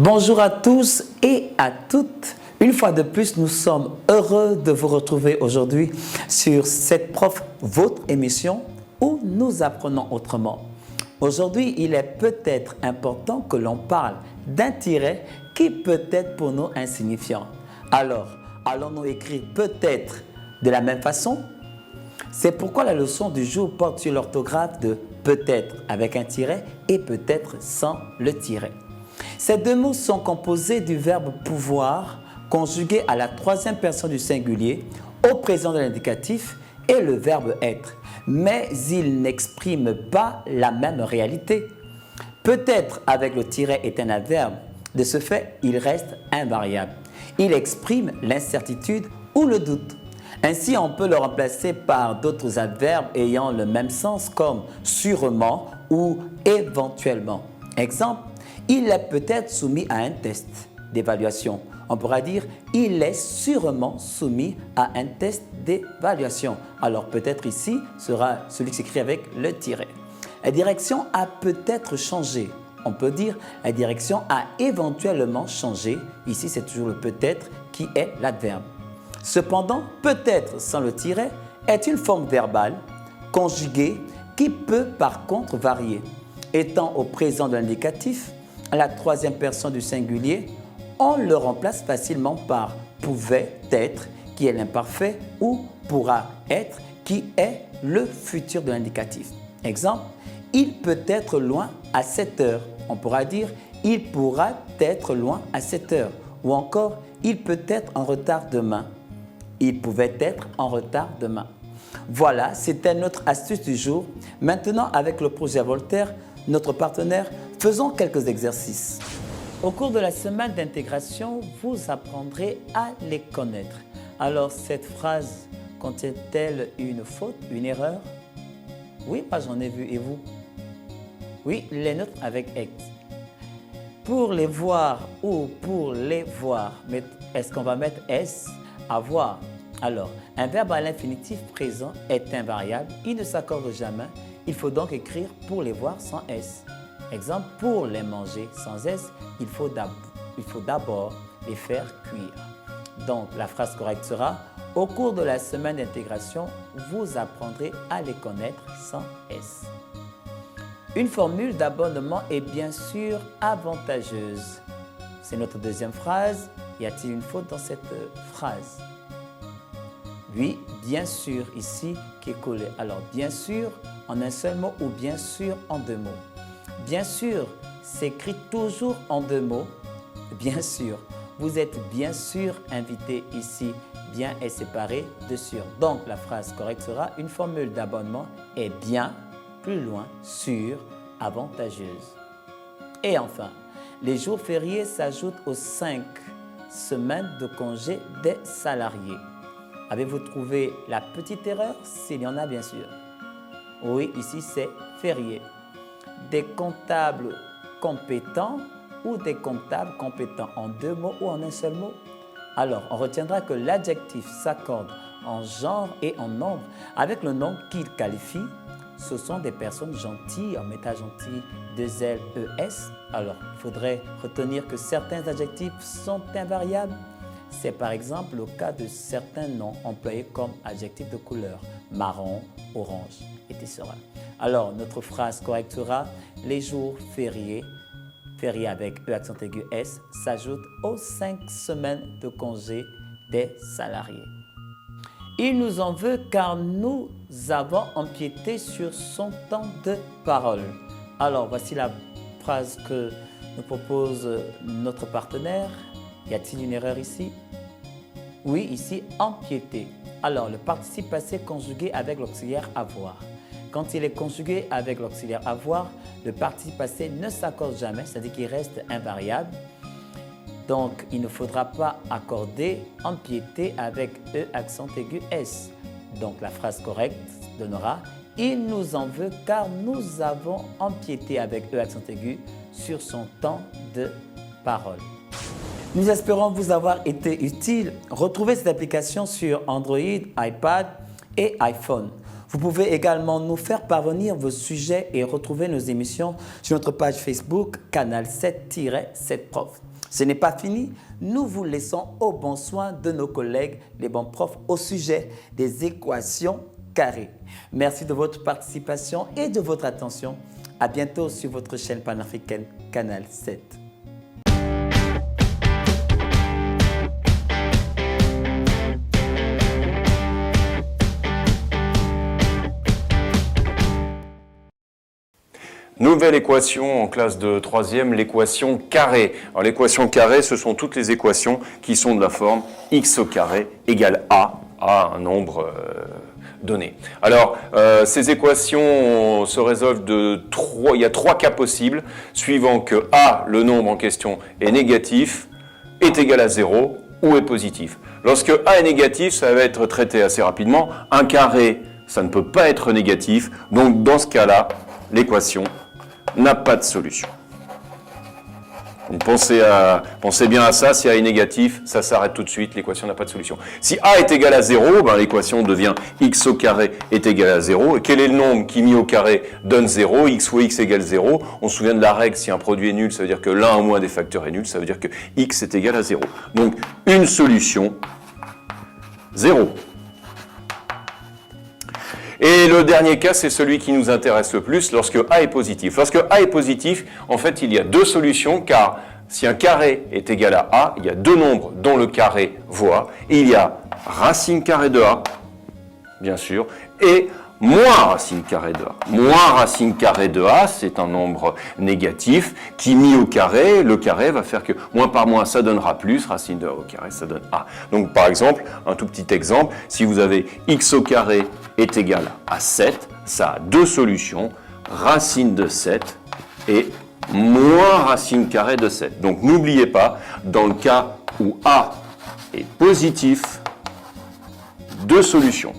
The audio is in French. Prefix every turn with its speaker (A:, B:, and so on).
A: Bonjour à tous et à toutes. Une fois de plus, nous sommes heureux de vous retrouver aujourd'hui sur cette prof, votre émission où nous apprenons autrement. Aujourd'hui, il est peut-être important que l'on parle d'un tiret qui peut être pour nous insignifiant. Alors, allons-nous écrire peut-être de la même façon? C'est pourquoi la leçon du jour porte sur l'orthographe de peut-être avec un tiret et peut-être sans le tiret. Ces deux mots sont composés du verbe pouvoir conjugué à la troisième personne du singulier au présent de l'indicatif et le verbe être. Mais ils n'expriment pas la même réalité. Peut-être avec le tiret est un adverbe. De ce fait, il reste invariable. Il exprime l'incertitude ou le doute. Ainsi, on peut le remplacer par d'autres adverbes ayant le même sens comme sûrement ou éventuellement. Exemple, il est peut-être soumis à un test d'évaluation. On pourra dire il est sûrement soumis à un test d'évaluation. Alors peut-être ici sera celui qui s'écrit avec le tiret. La direction a peut-être changé. On peut dire la direction a éventuellement changé. Ici, c'est toujours le peut-être qui est l'adverbe. Cependant, peut-être sans le tiret est une forme verbale conjuguée qui peut par contre varier. Étant au présent de l'indicatif, à la troisième personne du singulier, on le remplace facilement par pouvait être, qui est l'imparfait, ou pourra être, qui est le futur de l'indicatif. Exemple, il peut être loin à 7 heures. On pourra dire il pourra être loin à 7 heures. Ou encore, il peut être en retard demain. Il pouvait être en retard demain. Voilà, c'était notre astuce du jour. Maintenant, avec le projet Voltaire, notre partenaire, faisons quelques exercices. Au cours de la semaine d'intégration, vous apprendrez à les connaître. Alors, cette phrase contient-elle une faute, une erreur? Oui, moi j'en ai vu. Et vous? Oui, les nôtres avec ex. Pour les voir ou pour les voir, est-ce qu'on va mettre S? Avoir. Alors, un verbe à l'infinitif présent est invariable, il ne s'accorde jamais. Il faut donc écrire pour les voir sans S. Exemple, pour les manger sans S, il faut d'abord les faire cuire. Donc, la phrase correcte sera « Au cours de la semaine d'intégration, vous apprendrez à les connaître sans S ». Une formule d'abonnement est bien sûr avantageuse. C'est notre deuxième phrase. Y a-t-il une faute dans cette phrase? Oui, bien sûr, ici, qui est collé. Alors, bien sûr, en un seul mot ou bien sûr en deux mots. Bien sûr, s'écrit toujours en deux mots. Bien sûr, vous êtes bien sûr invité ici. Bien est séparé de sûr. Donc, la phrase correcte sera une formule d'abonnement est bien, plus loin, sûr, avantageuse. Et enfin, les jours fériés s'ajoutent aux 5 semaines de congé des salariés. Avez-vous trouvé la petite erreur? S'il y en a, bien sûr. Oui, ici, c'est férié. Des comptables compétents ou des comptables compétents en deux mots ou en un seul mot? Alors, on retiendra que l'adjectif s'accorde en genre et en nombre avec le nombre qu'il qualifie. Ce sont des personnes gentilles, en mettant gentil, 2 L, E, S. Alors, il faudrait retenir que certains adjectifs sont invariables. C'est par exemple le cas de certains noms employés comme adjectifs de couleur, marron, orange, etc. Alors, notre phrase correcte sera « Les jours fériés, fériés avec E accent aigu S, s'ajoutent aux 5 semaines de congé des salariés. » Il nous en veut car nous avons empiété sur son temps de parole. Alors, voici la phrase que nous propose notre partenaire. Y a-t-il une erreur ici? Oui, ici, empiéter. Alors, le participe passé conjugué avec l'auxiliaire avoir. Quand il est conjugué avec l'auxiliaire avoir, le participe passé ne s'accorde jamais, c'est-à-dire qu'il reste invariable. Donc, il ne faudra pas accorder empiéter avec E accent aigu S. Donc, la phrase correcte donnera « Il nous en veut car nous avons empiété avec E accent aigu sur son temps de parole. » Nous espérons vous avoir été utile. Retrouvez cette application sur Android, iPad et iPhone. Vous pouvez également nous faire parvenir vos sujets et retrouver nos émissions sur notre page Facebook Canal 7-7prof. Ce n'est pas fini, nous vous laissons au bon soin de nos collègues, les bons profs, au sujet des équations carrées. Merci de votre participation et de votre attention. À bientôt sur votre chaîne panafricaine Canal 7.
B: Nouvelle équation en classe de 3e, l'équation carrée. Alors l'équation carrée, ce sont toutes les équations qui sont de la forme x au carré égale a un nombre donné. Alors ces équations se résolvent il y a 3 cas possibles, suivant que a, le nombre en question, est négatif, est égal à 0 ou est positif. Lorsque a est négatif, ça va être traité assez rapidement. Un carré, ça ne peut pas être négatif, donc dans ce cas-là, l'équation n'a pas de solution. Donc pensez bien à ça, si A est négatif, ça s'arrête tout de suite, l'équation n'a pas de solution. Si A est égal à 0, ben l'équation devient x au carré est égal à 0. Et quel est le nombre qui mis au carré donne 0? X fois x égale 0. On se souvient de la règle, si un produit est nul, ça veut dire que l'un au moins des facteurs est nul, ça veut dire que x est égal à 0. Donc une solution, 0. Et le dernier cas, c'est celui qui nous intéresse le plus, lorsque A est positif. Lorsque A est positif, en fait, il y a 2 solutions, car si un carré est égal à A, il y a 2 nombres dont le carré vaut A. Et il y a racine carrée de A, bien sûr, et moins racine carrée de A. Moins racine carrée de A, c'est un nombre négatif qui, mis au carré, le carré va faire que moins par moins, ça donnera plus, racine de A au carré, ça donne A. Donc par exemple, un tout petit exemple, si vous avez x au carré est égal à 7, ça a 2 solutions, racine de 7 et moins racine carrée de 7. Donc n'oubliez pas, dans le cas où A est positif, 2 solutions.